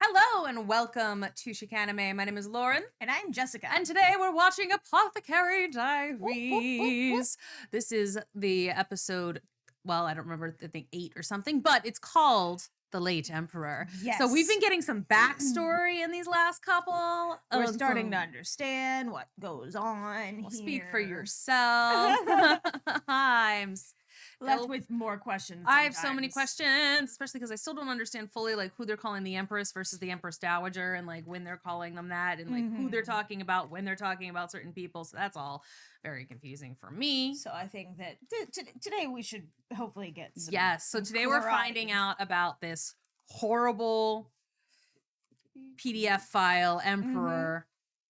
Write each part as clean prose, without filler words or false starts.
Hello and welcome to Chicanime. My name is Lauren. And I'm Jessica. And today we're watching Apothecary Diaries. This is the episode, well, I don't remember, I think 8 or something, but it's called The Late Emperor. Yes. So we've been getting some backstory in these last couple. We're starting to understand what goes on here. Speak for yourself. I'm left with more questions. I have so many questions, especially because I still don't understand fully like who they're calling the Empress versus the Empress Dowager, and like when they're calling them that, and like who they're talking about when they're talking about certain people. So that's all very confusing for me. So I think that today we should hopefully get some. Yes. So today we're finding out about this horrible PDF file Emperor,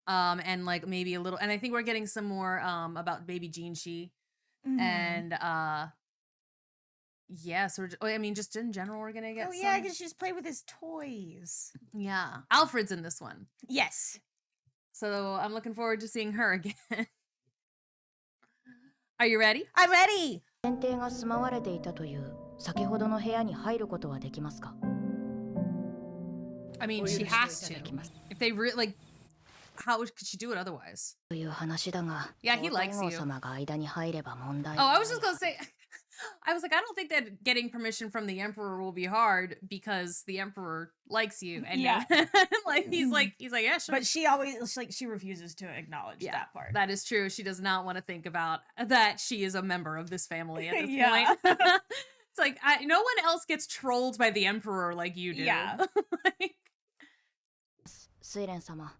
and like maybe a little, and I think we're getting some more about baby Jinshi, and yeah, so I mean, just in general, we're gonna get. Oh yeah, because she's played with his toys. Yeah, Alfred's in this one. Yes. So I'm looking forward to seeing her again. Are you ready? I'm ready. 限定が住まわれていたという先ほどの部屋に入ることはできますか? I mean, she has to. If they really like, how could she do it otherwise? という話だが、 Yeah, he likes you. 皇様が間に入れば問題。 Oh, I was just gonna say. I was like, I don't think that getting permission from the Emperor will be hard because the Emperor likes you, and Yeah. like he's like, yeah, sure. But she always she refuses to acknowledge that part. That is true. She does not want to think about that she is a member of this family at this Yeah. point. It's like no one else gets trolled by the Emperor like you do. Yeah. Like, 睡蓮様、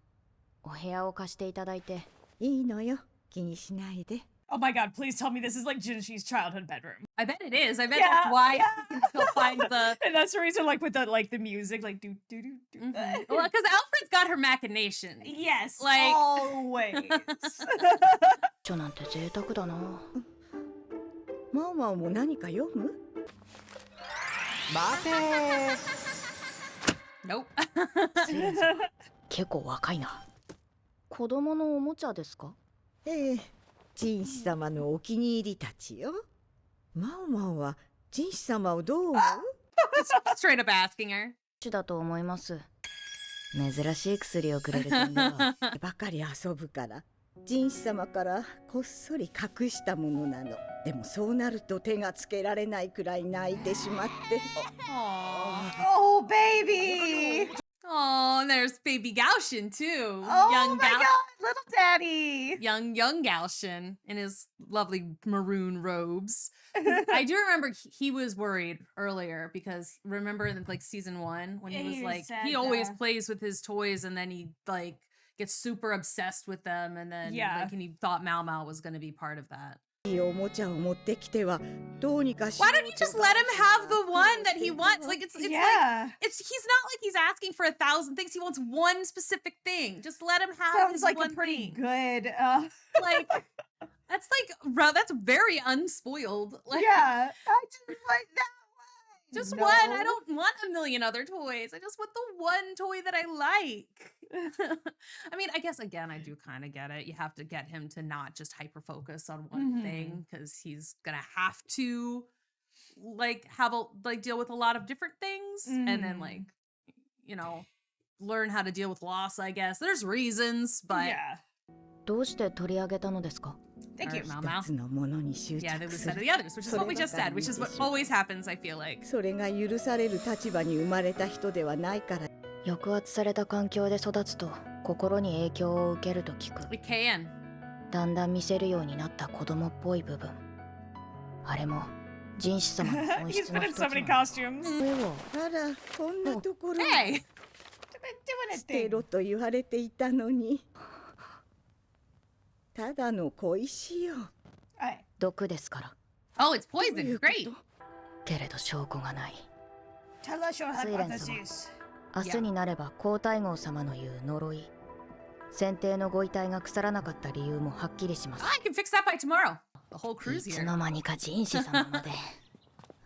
お部屋を貸していただいて。いいのよ、気にしないで。 Oh my god, please tell me this is like Jinshi's childhood bedroom. I bet it is. I bet that's why you can still find the. And that's the reason, like with the music, like do do do do. Well, because Alfred's got her machinations. Yes, Like- always. ちょなんて贅沢だな。マオマオも何か読む？待て Nope. 睡蓮様、結構若いな。子供のおもちゃですか? ええ、ジンシ様のお気に入りたちよ。マオマオはジンシ様をどう思う？ Straight up asking her. ちだと思います。珍しい薬をくれる点では。ばかり遊ぶから。ジンシ様からこっそり隠したものなの。でもそうなると手がつけられないくらい泣いてしまって。 Oh baby! Oh, and there's baby Gaushin too. Oh young my god, little daddy! young Gaushin in his lovely maroon robes. I do remember he was worried earlier because remember in like season 1 when he was like he always plays with his toys and then he like gets super obsessed with them and then like and he thought Mao Mao was going to be part of that. いいおもちゃを持ってきてはどうにかしよ Why う don't you just let him have the one that he wants? Like it's like he's not like he's asking for 1,000 things. He wants one specific thing. Just let him have Sounds his like one a pretty thing. good Like that's very unspoiled. Like yeah, I just like that one. just one. I don't want a million other toys. I just want the one toy that I like. I mean, I guess again, I do kind of get it. You have to get him to not just hyper focus on one thing because he's gonna have to like deal with a lot of different things and then like learn how to deal with loss. I guess there's reasons, but yeah. どうして取り上げたのですか? Thank you. Alright, Mao Mao. 一つのものに執 Yeah, they 着 would す say to る the others, which is what we just said, which is what always happens. I feel like. それが許される立場に生まれた人ではないから。抑圧された環境で育つと心に影響を受けると聞く。 We can. だんだん見せるようになった子供っぽい部分。あれも人種様の本 He's 質の been in 一つ so many なの。 costumes. それをあら、こんなところに Hey. Doing 捨 a て thing. ろと言われていたのに。ただの小石よ。Alright. 毒ですから。 Oh, it's poison. Great. けれど証拠がない。 Tell us your hypotheses. 明日になれば皇太后様の言う呪い。先帝のご遺体が腐らなかった理由もはっきりします。 I can fix that by tomorrow. The whole い crew's つ here. の間にか人種様まで。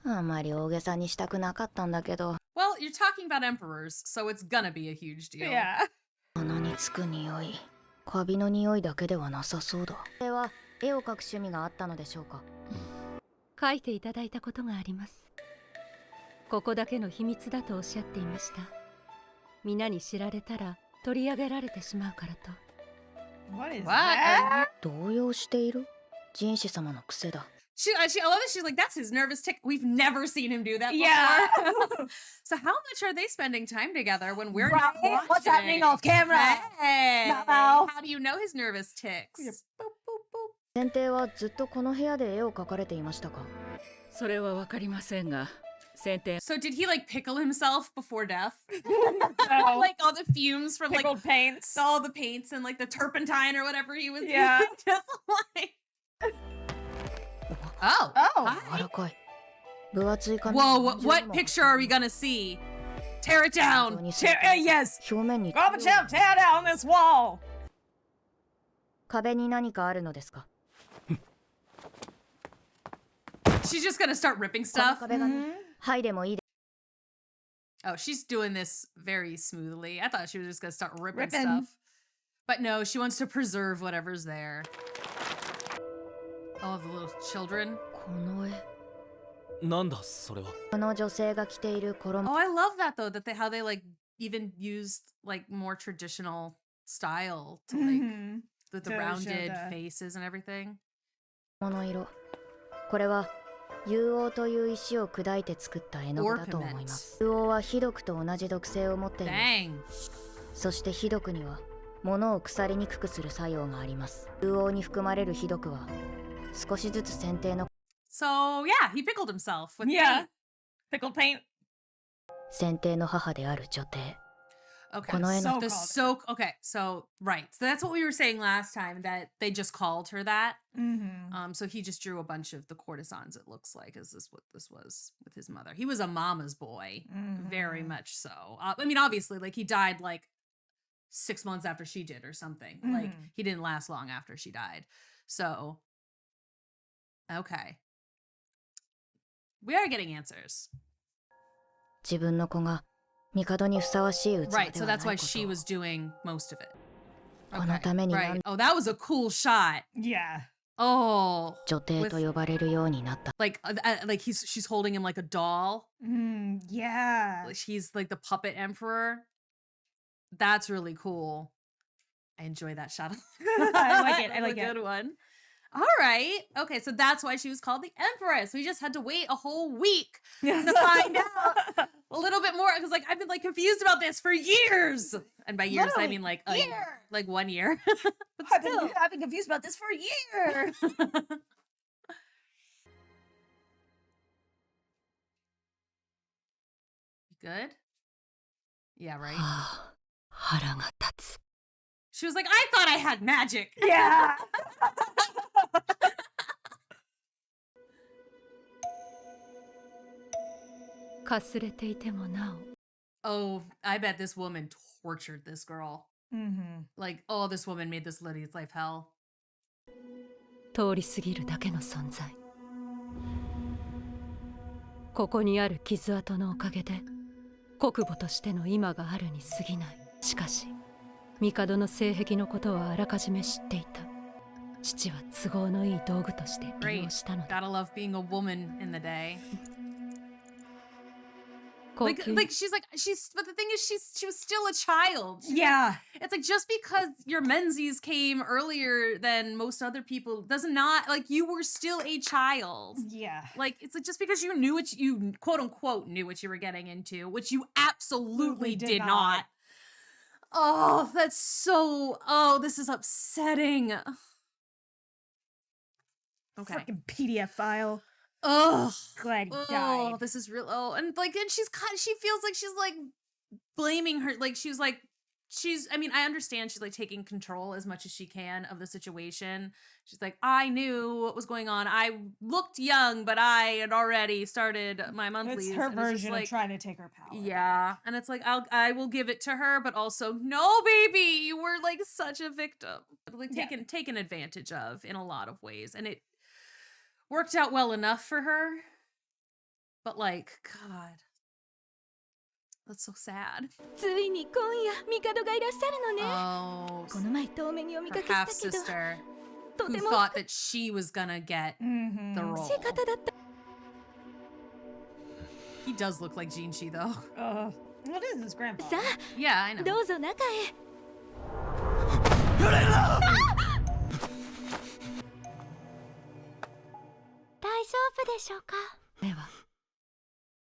あまり大げさにしたくなかったんだけど。 Well, you're talking about emperors, so it's gonna be a huge deal. Yeah. 鼻につく匂い。カビの匂いだけではなさそうだ。これは絵を描く趣味があったのでしょうか。書いていただいたことがあります。ここだけの秘密だとおっしゃっていました。皆に知られたら取り上げられてしまうからと。 What is What? that? 動揺している人種様の癖だ。 I love it. She's like, that's his nervous tick. We've never seen him do that before. Yeah. So how much are they spending time together when we're Right? not watching? What's happening off camera? Hey, No. how do you know his nervous ticks? Boop, boop, boop. 先帝はずっとこの部屋で絵を描かれていましたか？それはわかりませんが、先天 So did he like pickle himself before death? No. Like all the fumes from like Pickled paints. all the paints and like the turpentine or whatever he was Yeah. using. Just like Oh. Oh. hi. 柔らかい。分厚い紙。 Whoa, what picture are we gonna see? Tear it down. Yes. 表面に Gorbachev, tear down this wall. 壁に何かあるのですか？ She's just gonna start ripping この stuff. 壁がね、はいでもいいで Oh, she's doing this very smoothly. I thought she was just gonna start ripping Ripping. stuff. But no, she wants to preserve whatever's there. Oh, the little children. この絵。なんだそれは。この女性が着ている衣。 Oh, I love that though, that how they like even used like more traditional style to like Mhm. the To show rounded the- faces and everything. この色。これは硫黄という石を砕いて作った絵の具だと思います。硫黄は非毒と同じ毒性を持っています。 Dang. そして非毒には物を腐りにくくする作用があります。硫黄に含まれる非毒は少しずつ剪定の So yeah, he pickled himself with Yeah. paint. Pickled paint. 剪定の母である女帝。 Okay. この絵の The soak. Okay, so right. So that's what we were saying last time, that they just called her that. Mm-hmm. So he just drew a bunch of the courtesans, it looks like, is this what this was with his mother. He was a mama's boy, very much so. I mean, obviously, like he died like 6 months after she did or something. Like he didn't last long after she died. So, okay. We are getting answers. 自分の子が帝にふさわしい器ではない Right, こと so を that's why she was doing most of it. このために Right. Oh, that was a cool shot. Yeah. Oh, 女帝と呼ばれるようになった。 like she's holding him like a doll. Yeah. Like he's like the puppet emperor. That's really cool. I enjoy that shot. I like it. I That's like a it. good one. All right. Okay, so that's why she was called the Empress. We just had to wait a whole week to find out a little bit more, because like I've been like confused about this for years. And by years I Literally mean like year. like 1 year. But still. I've been confused about this for years. Good? Yeah, right. はあ、腹が立つ。 She was like, I thought I had magic. Yeah. かすれていてもなお、 Oh, I bet this woman tortured this girl. Mm-hmm. Like, oh, this woman made this lady's life hell. 通り過ぎるだけの存在。ここにある傷跡のおかげで国母としての今があるに過ぎない。しかし帝の性癖のことはあらかじめ知っていた。父は都合のいい道具として利用したのだ。 Gotta love being a woman in the day. 高 Like, 級 like but the thing is, she was still a child. Yeah. It's like, just because your Menzies came earlier than most other people does not, like, you were still a child. Yeah. Like, it's like, just because you knew what you quote unquote knew what you were getting into, which you absolutely did not. Oh, that's so, oh, this is upsetting. Okay. Freaking PDF file. Ugh. Glad he Oh, died. this is real. Oh, and like, and she feels like she's like blaming her. Like, I mean, I understand she's like taking control as much as she can of the situation. She's like, I knew what was going on. I looked young, but I had already started my monthlies. It's her And it's just version like, of trying to take her power. yeah. And it's like, I will give it to her, but also, no, baby, you were like such a victim. Like taken advantage of in a lot of ways. And it worked out well enough for her. But like, God. That's so sad. ついに今夜帝がいらっしゃるのね。 Oh, この前遠目にお見 her かけした half けど、 sister と who ても thought that she was gonna get Mm-hmm. the role. 仕方だった。 He does look like Jinshi though. What is this, Grandpa? Yeah, I know. どうぞ中へ。大丈夫でしょうか。目は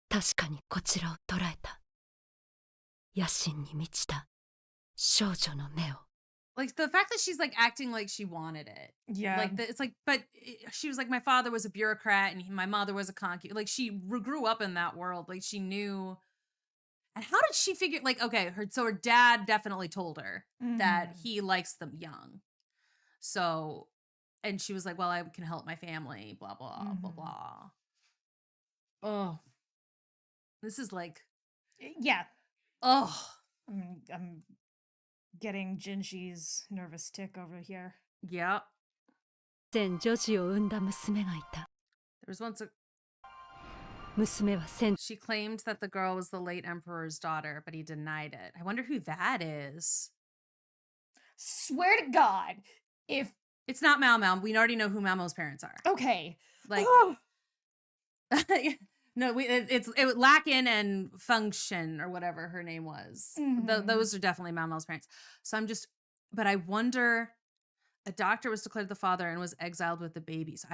確かにこちらを捉えた。野心に満ちた少女の目を。Like the fact that she's like acting like she wanted it. Yeah. Like it's like, but she was like, my father was a bureaucrat and my mother was a concubine. Like she grew up in that world. Like she knew. And how did she figure? Like, okay, her dad definitely told her that he likes them young. So, and she was like, well, I can help my family. Blah blah blah blah. Oh, this is like, Yeah. oh. I'm getting Jinshi's nervous tick over here. Yeah. 前女児を産んだ娘がいた。 There was once a. 娘は戦 She claimed that the girl was the late emperor's daughter, but he denied it. I wonder who that is. Swear to God, if It's not Mao Mao. We already know who Mao Mao's parents are. okay, Like, no, it's Lakin and Function or whatever her name was. Those are definitely Mao Mao's parents. So but I wonder, a doctor was declared the father and was exiled with the baby. So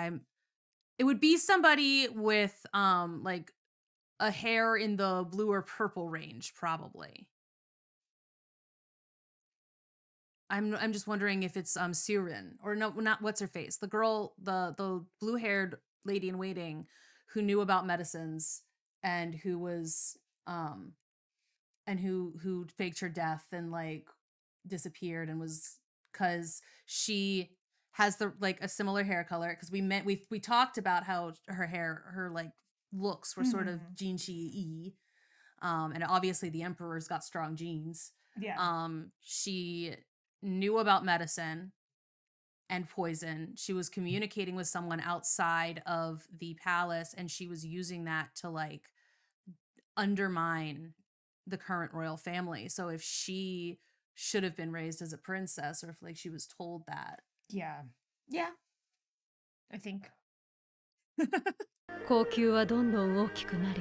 it would be somebody with like a hair in the blue or purple range, probably. I'm just wondering if it's Siren or no, not what's her face, the girl, the blue-haired lady in waiting who knew about medicines and who was and who faked her death and like disappeared and was, because she has like a similar hair color, because we talked about how her like looks were sort of Jinshi-y. And obviously the emperor's got strong genes. yeah. She knew about medicine and poison. She was communicating with someone outside of the palace, and she was using that to like undermine the current royal family. So if she should have been raised as a princess, or if like she was told that. Yeah. I think. 高級はどんどん大きくなり、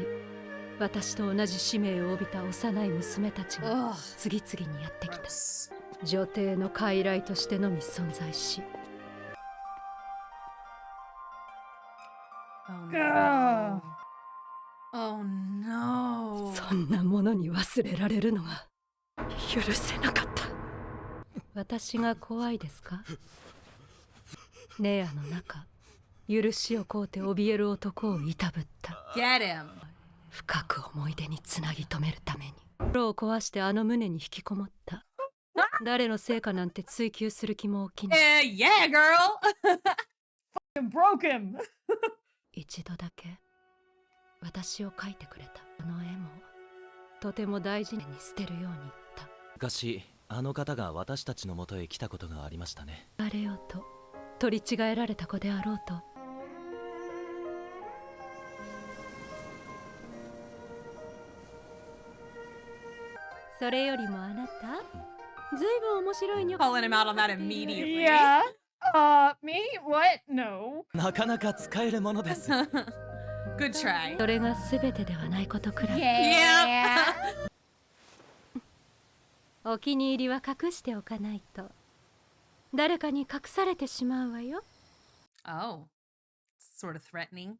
私と同じ使命を帯びた幼い娘たちが次々にやってきた。女帝の傀儡としてのみ存在し、 Oh no. そんなものに忘れられるのが許せなかった。私が怖いですか？ネアの中、許しを請うて怯える男をいたぶった。 Get him. 深く思い出につなぎ止めるために心を壊してあの胸に引きこもった。誰のせいかなんて追求する気も起きない。Yeah, girl. Broke him. 一度だけ私を描いてくれたあの絵もとても大事に捨てるように言った。昔あの方が私たちの元へ来たことがありましたね。あれよと取り違えられた子であろうと。それよりもあなた、ずいぶん面白いに。 Calling him out on that immediately. Yeah. Me? What? No. なかなか使えるものです。Good try. それが全てではないことくらい。 Yeah. お気に入りは隠しておかないと誰かに隠されてしまうわよ。 Oh, sort of threatening.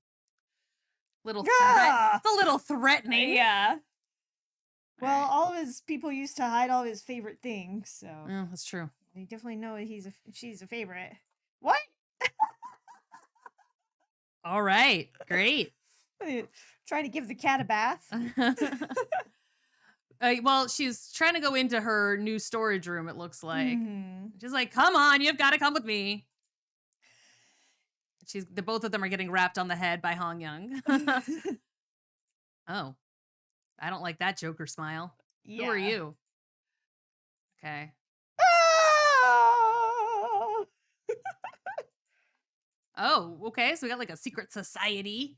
Little threat. It's a little threatening. Yeah. Well, all of his people used to hide all of his favorite things, so Yeah, that's true. you definitely know she's a favorite. What? All right, great. Trying to give the cat a bath. Well, she's trying to go into her new storage room, it looks like. Mhm. She's like, come on, you've got to come with me. Both of them are getting wrapped on the head by Hong Young. Oh, I don't like that Joker smile. Yeah. Who are you? Okay. Ah! Oh, okay. So we got like a secret society.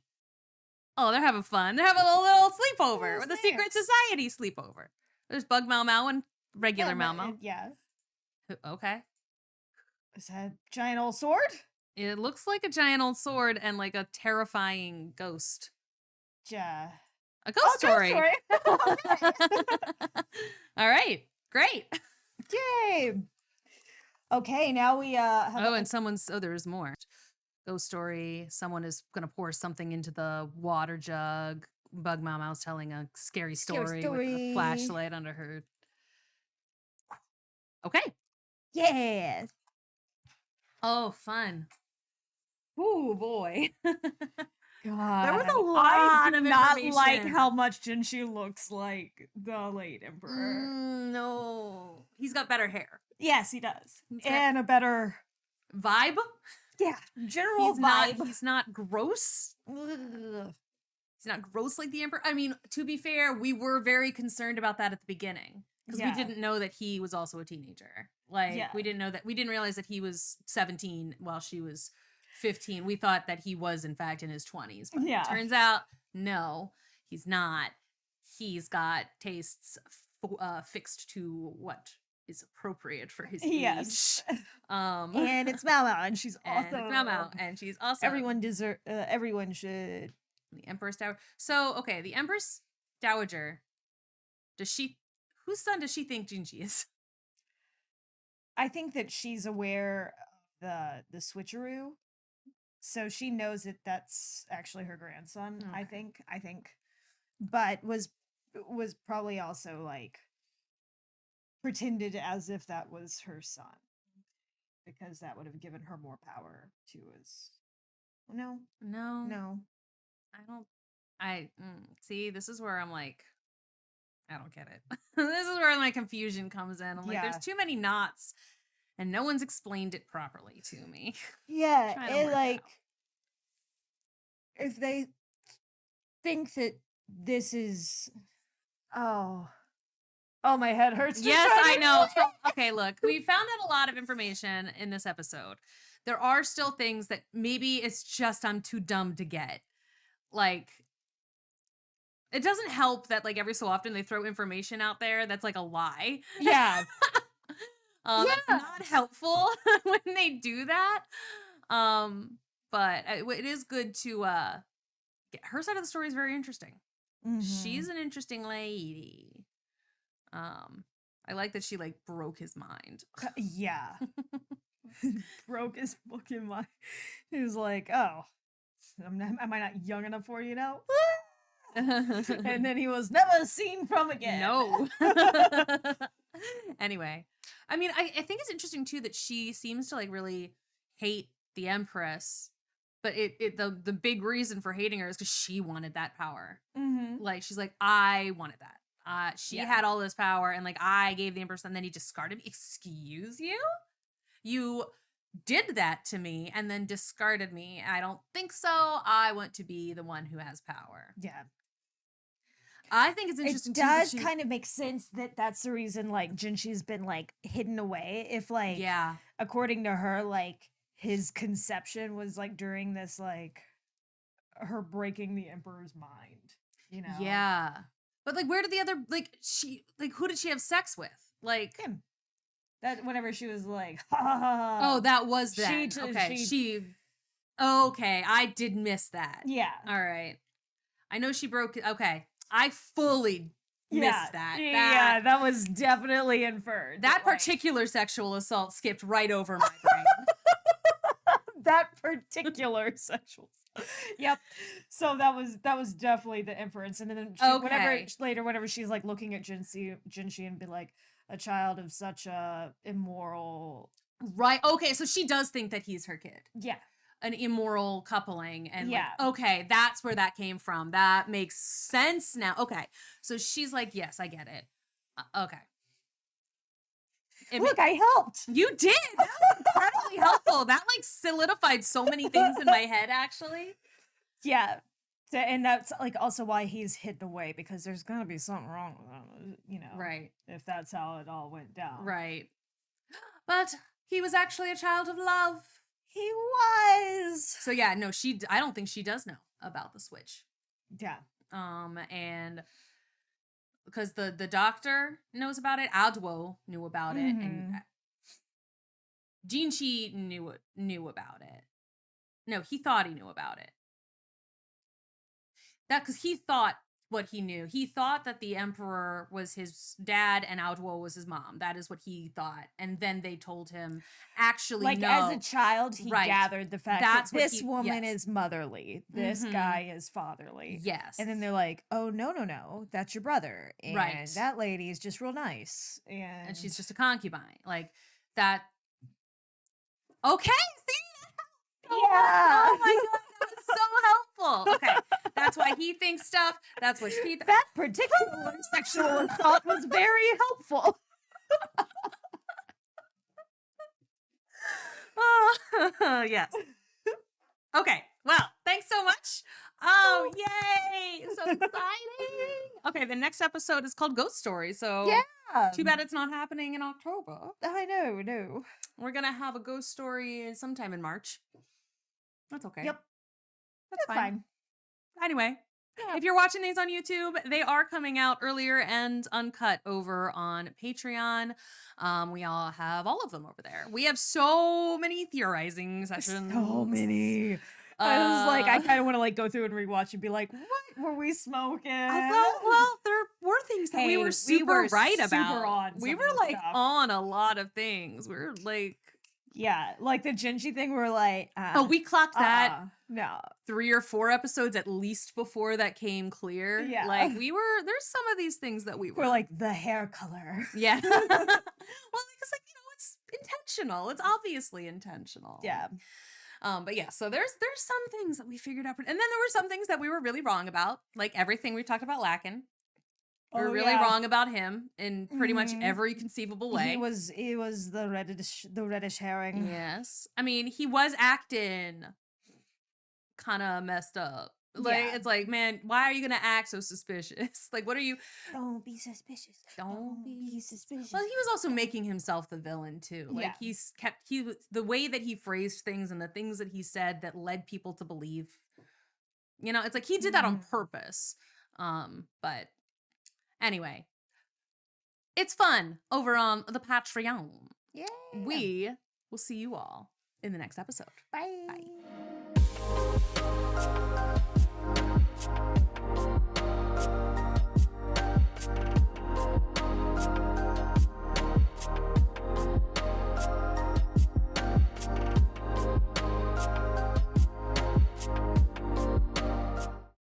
Oh, they're having fun. They're having a little sleepover with a secret society sleepover. There's Bug Mau Mau and regular Mau Mau. Yeah. Okay. Is that a giant old sword? It looks like a giant old sword and like a terrifying ghost. Ja. A ghost story. All right. Great. Yay. Okay, now we have and there's more. Ghost story. Someone is gonna pour something into the water jug. Bug Mama's telling a scary story with a flashlight under her. Okay. Yeah. Oh, fun. Ooh, boy. God, There was a lot of not information. like how much Jinshi looks like the late emperor. No. He's got better hair. Yes, he does. And a better vibe. Yeah, general vibe. He's not gross. Ugh. He's not gross like the emperor. I mean, to be fair, we were very concerned about that at the beginning because we didn't know that he was also a teenager. We didn't realize that he was 17 while she was 15. We thought that he was in fact in his 20s. But it turns out, no, he's not. He's got tastes fixed to what is appropriate for his age. And it's Mao Mao, and she's awesome. And she's awesome. Everyone should. The Empress Dowager. So, okay, the Empress Dowager. Whose son does she think Jinshi is? I think that she's aware of the switcheroo, so she knows that that's actually her grandson. Okay. I think, but was probably also like pretended as if that was her son, because that would have given her more power to us. No. See, this is where I'm like, I don't get it. This is where my confusion comes in. I'm like, there's too many knots, and no one's explained it properly to me. Yeah, and like, if they think that this is, oh, my head hurts. Yes, I know. Okay, look, we found out a lot of information in this episode. There are still things that maybe it's just I'm too dumb to get. Like, it doesn't help that like every so often they throw information out there that's like a lie. Yeah. That's not helpful when they do that. But it is good to get her side of the story is very interesting. Mm-hmm. She's an interesting lady. I like that she like broke his mind. Yeah. Broke his fucking mind. He was like, "Oh, am I not young enough for you now?" And then he was never seen from again. No. Anyway, I mean, I think it's interesting too that she seems to like really hate the Empress, but the big reason for hating her is because she wanted that power. Mm-hmm. Like she's like, I wanted that. She had all this power, and like I gave the Empress, and then he discarded me. Excuse you? You did that to me and then discarded me. I don't think so. I want to be the one who has power. Yeah. I think it's interesting. It does kind of make sense that that's the reason like Jinshi's been like hidden away. If like, according to her, like his conception was like during this like her breaking the Emperor's mind, you know? Yeah. But like, where did the other who did she have sex with? Like him. That whenever she was like, ha ha ha. Oh, that was that. Okay, I did miss that. Yeah. All right. I know she broke. Okay, I fully missed that. Yeah, that was definitely inferred. That particular sexual assault skipped right over my brain. That particular sexual. Yep. So that was definitely the inference, and then whenever she's like looking at Jinshi and be like, a child of such a immoral. Right. Okay. So she does think that he's her kid. Yeah. An immoral coupling. And okay, that's where that came from. That makes sense now. Okay. So she's like, yes, I get it. Okay. Look, I helped. You did. That was incredibly helpful. That like solidified so many things in my head, actually. Yeah. And that's like also why he's hidden away, because there's gonna be something wrong with him, you know. Right. If that's how it all went down. Right. But he was actually a child of love. He was. So yeah, no, I don't think she does know about the switch. Yeah. And because the doctor knows about it, Adwo knew about it, and Jinshi knew about it. No, he thought he knew about it. That because he thought what he knew. He thought that the emperor was his dad and Outwo was his mom. That is what he thought. And then they told him, actually, like no. as a child, he Right. gathered the fact That's that what this he- woman yes. is motherly. This Mhm. guy is fatherly. Yes. And then they're like, oh, no, that's your brother. And Right. that lady is just real nice. And she's just a concubine. Like that. Okay. See? Yeah. Oh my God. That was so helpful. Okay. That's why he thinks stuff. That's what she that particular sexual assault was very helpful. Oh, yes. Okay. Well, thanks so much. Oh, yay. So exciting. Okay. The next episode is called Ghost Story. So Yeah. too bad it's not happening in October. I know, no. We're going to have a ghost story sometime in March. That's okay. Yep. That's Fine. Anyway, Yeah. if you're watching these on YouTube, they are coming out earlier and uncut over on Patreon. We all have all of them over there. We have so many theorizing sessions. So many. I was like, I kind of want to like go through and rewatch and be like, what were we smoking? I thought, well, there were things that we Hey, were we super were right super about. on We some were of the like stuff. on a lot of things. We were like, Yeah, like the Genji thing, we're like, oh, we clocked that no. 3 or 4 episodes at least before that came clear. Yeah. Like there's some of these things that We're like the hair color. yeah. Well, because like, it's intentional. It's obviously intentional. Yeah. But yeah, so there's some things that we figured out. And then there were some things that we were really wrong about. Like everything we talked about Lakin. We were really wrong about him in pretty much every conceivable way. He was the reddish herring. Yes. I mean, he was acting kind of messed up. Like, Yeah. it's like, man, why are you going to act so suspicious? Like, what are you? Don't be suspicious. Don't be suspicious. Well, he was also making himself the villain too. Like Yeah. the way that he phrased things and the things that he said that led people to believe. It's like he did that on purpose. But anyway, it's fun over on the Patreon. Yeah. We will see you all in the next episode. Bye. Bye.